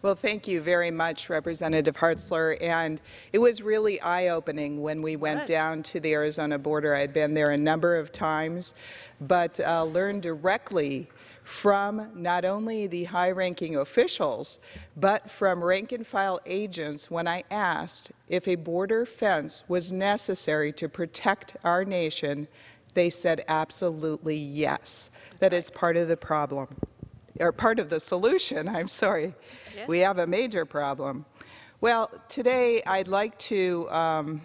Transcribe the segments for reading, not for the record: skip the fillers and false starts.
Well, thank you very much, Representative Hartzler. And it was really eye-opening when we went down to the Arizona border. I had been there a number of times, but learned directly from not only the high-ranking officials, but from rank-and-file agents when I asked if a border fence was necessary to protect our nation. They said absolutely yes, that it's part of the problem. Or part of the solution, I'm sorry. Yes. We have a major problem. Well, today I'd like to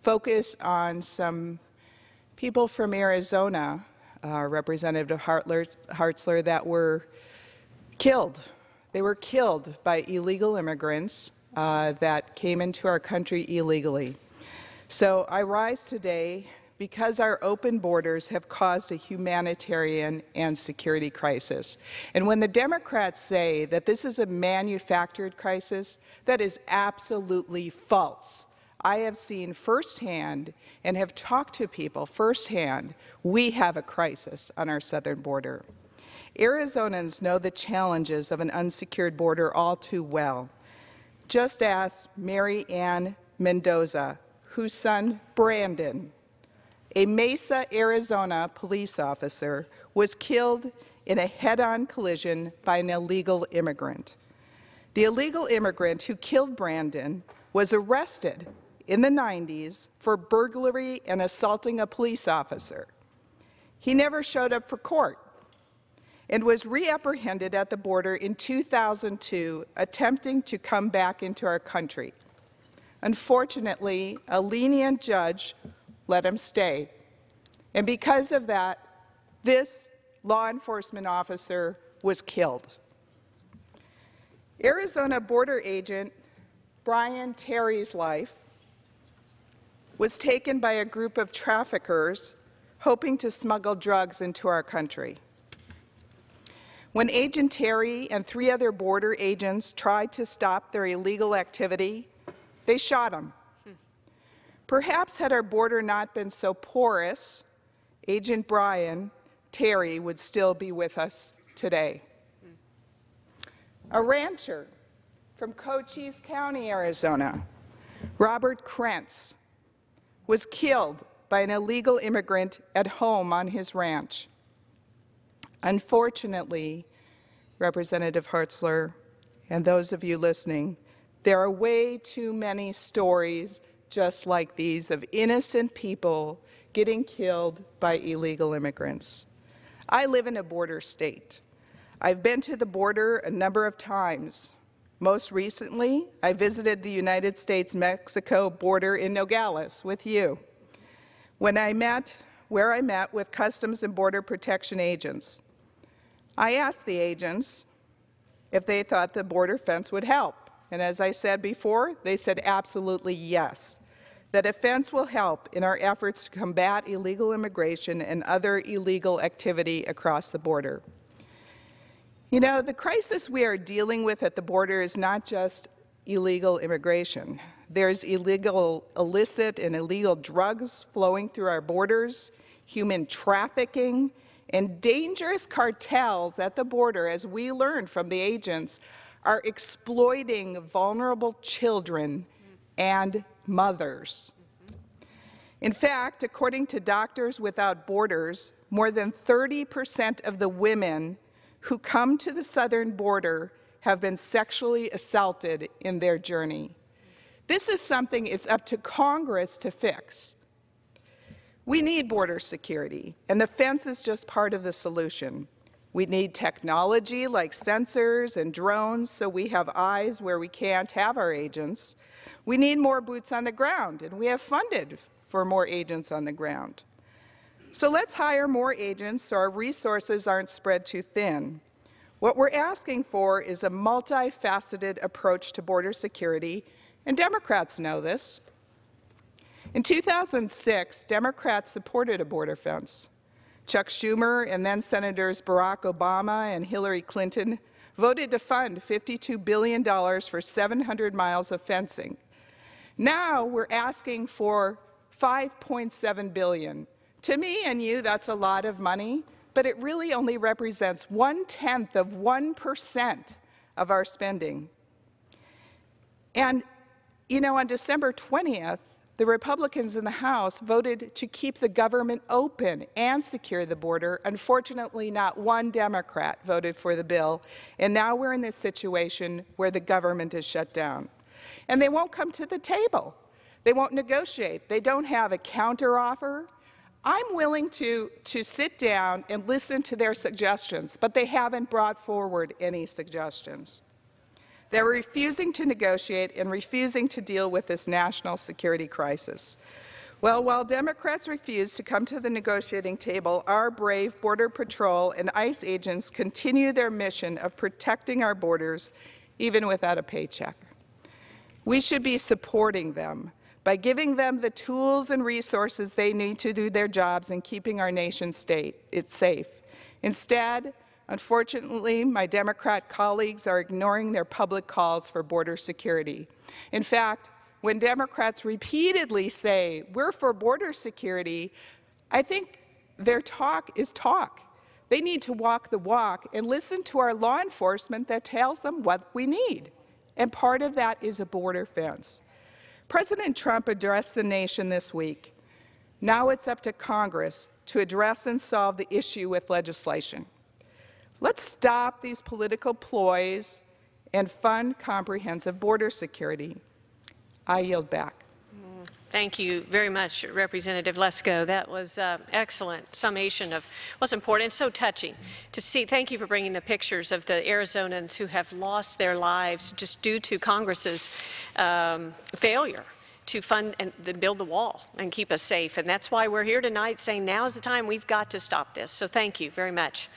focus on some people from Arizona, Representative Hartzler, that were killed. They were killed by illegal immigrants that came into our country illegally. So I rise today because our open borders have caused a humanitarian and security crisis. And when the Democrats say that this is a manufactured crisis, that is absolutely false. I have seen firsthand and have talked to people firsthand, we have a crisis on our southern border. Arizonans know the challenges of an unsecured border all too well. Just ask Mary Ann Mendoza, whose son Brandon, a Mesa, Arizona police officer, was killed in a head-on collision by an illegal immigrant. The illegal immigrant who killed Brandon was arrested in the 90s for burglary and assaulting a police officer. He never showed up for court and was reapprehended at the border in 2002, attempting to come back into our country. Unfortunately, a lenient judge let him stay. And because of that, this law enforcement officer was killed. Arizona border agent Brian Terry's life was taken by a group of traffickers hoping to smuggle drugs into our country. When Agent Terry and 3 other border agents tried to stop their illegal activity, they shot him. Perhaps had our border not been so porous, Agent Brian Terry would still be with us today. A rancher from Cochise County, Arizona, Robert Krentz, was killed by an illegal immigrant at home on his ranch. Unfortunately, Representative Hartzler and those of you listening, there are way too many stories just like these of innocent people getting killed by illegal immigrants. I live in a border state. I've been to the border a number of times. Most recently, I visited the United States-Mexico border in Nogales with you, where I met with Customs and Border Protection agents. I asked the agents if they thought the border fence would help, and as I said before, they said absolutely yes, that a fence will help in our efforts to combat illegal immigration and other illegal activity across the border. You know, the crisis we are dealing with at the border is not just illegal immigration. There's illicit and illegal drugs flowing through our borders, human trafficking, and dangerous cartels at the border, as we learned from the agents, are exploiting vulnerable children and mothers. In fact, according to Doctors Without Borders, more than 30% of the women who come to the southern border have been sexually assaulted in their journey. This is something it's up to Congress to fix. We need border security, and the fence is just part of the solution. We need technology like sensors and drones so we have eyes where we can't have our agents. We need more boots on the ground, and we have funded for more agents on the ground. So let's hire more agents so our resources aren't spread too thin. What we're asking for is a multifaceted approach to border security, and Democrats know this. In 2006, Democrats supported a border fence. Chuck Schumer and then Senators Barack Obama and Hillary Clinton voted to fund $52 billion for 700 miles of fencing. Now we're asking for $5.7 billion. To me and you, that's a lot of money, but it really only represents 1/10 of 1% of our spending. And, you know, on December 20th, the Republicans in the House voted to keep the government open and secure the border. Unfortunately, not one Democrat voted for the bill, and now we're in this situation where the government is shut down. And they won't come to the table. They won't negotiate. They don't have a counteroffer. I'm willing to sit down and listen to their suggestions, but they haven't brought forward any suggestions. They're refusing to negotiate and refusing to deal with this national security crisis. Well, while Democrats refuse to come to the negotiating table, our brave Border Patrol and ICE agents continue their mission of protecting our borders, even without a paycheck. We should be supporting them by giving them the tools and resources they need to do their jobs in keeping our nation safe. Instead, unfortunately, my Democrat colleagues are ignoring their public calls for border security. In fact, when Democrats repeatedly say, we're for border security, I think their talk is talk. They need to walk the walk and listen to our law enforcement that tells them what we need. And part of that is a border fence. President Trump addressed the nation this week. Now it's up to Congress to address and solve the issue with legislation. Let's stop these political ploys and fund comprehensive border security. I yield back. Thank you very much, Representative Lesko. That was excellent summation of what's important. It's so touching to see. Thank you for bringing the pictures of the Arizonans who have lost their lives just due to Congress's failure to fund and build the wall and keep us safe. And that's why we're here tonight saying now is the time we've got to stop this. So thank you very much.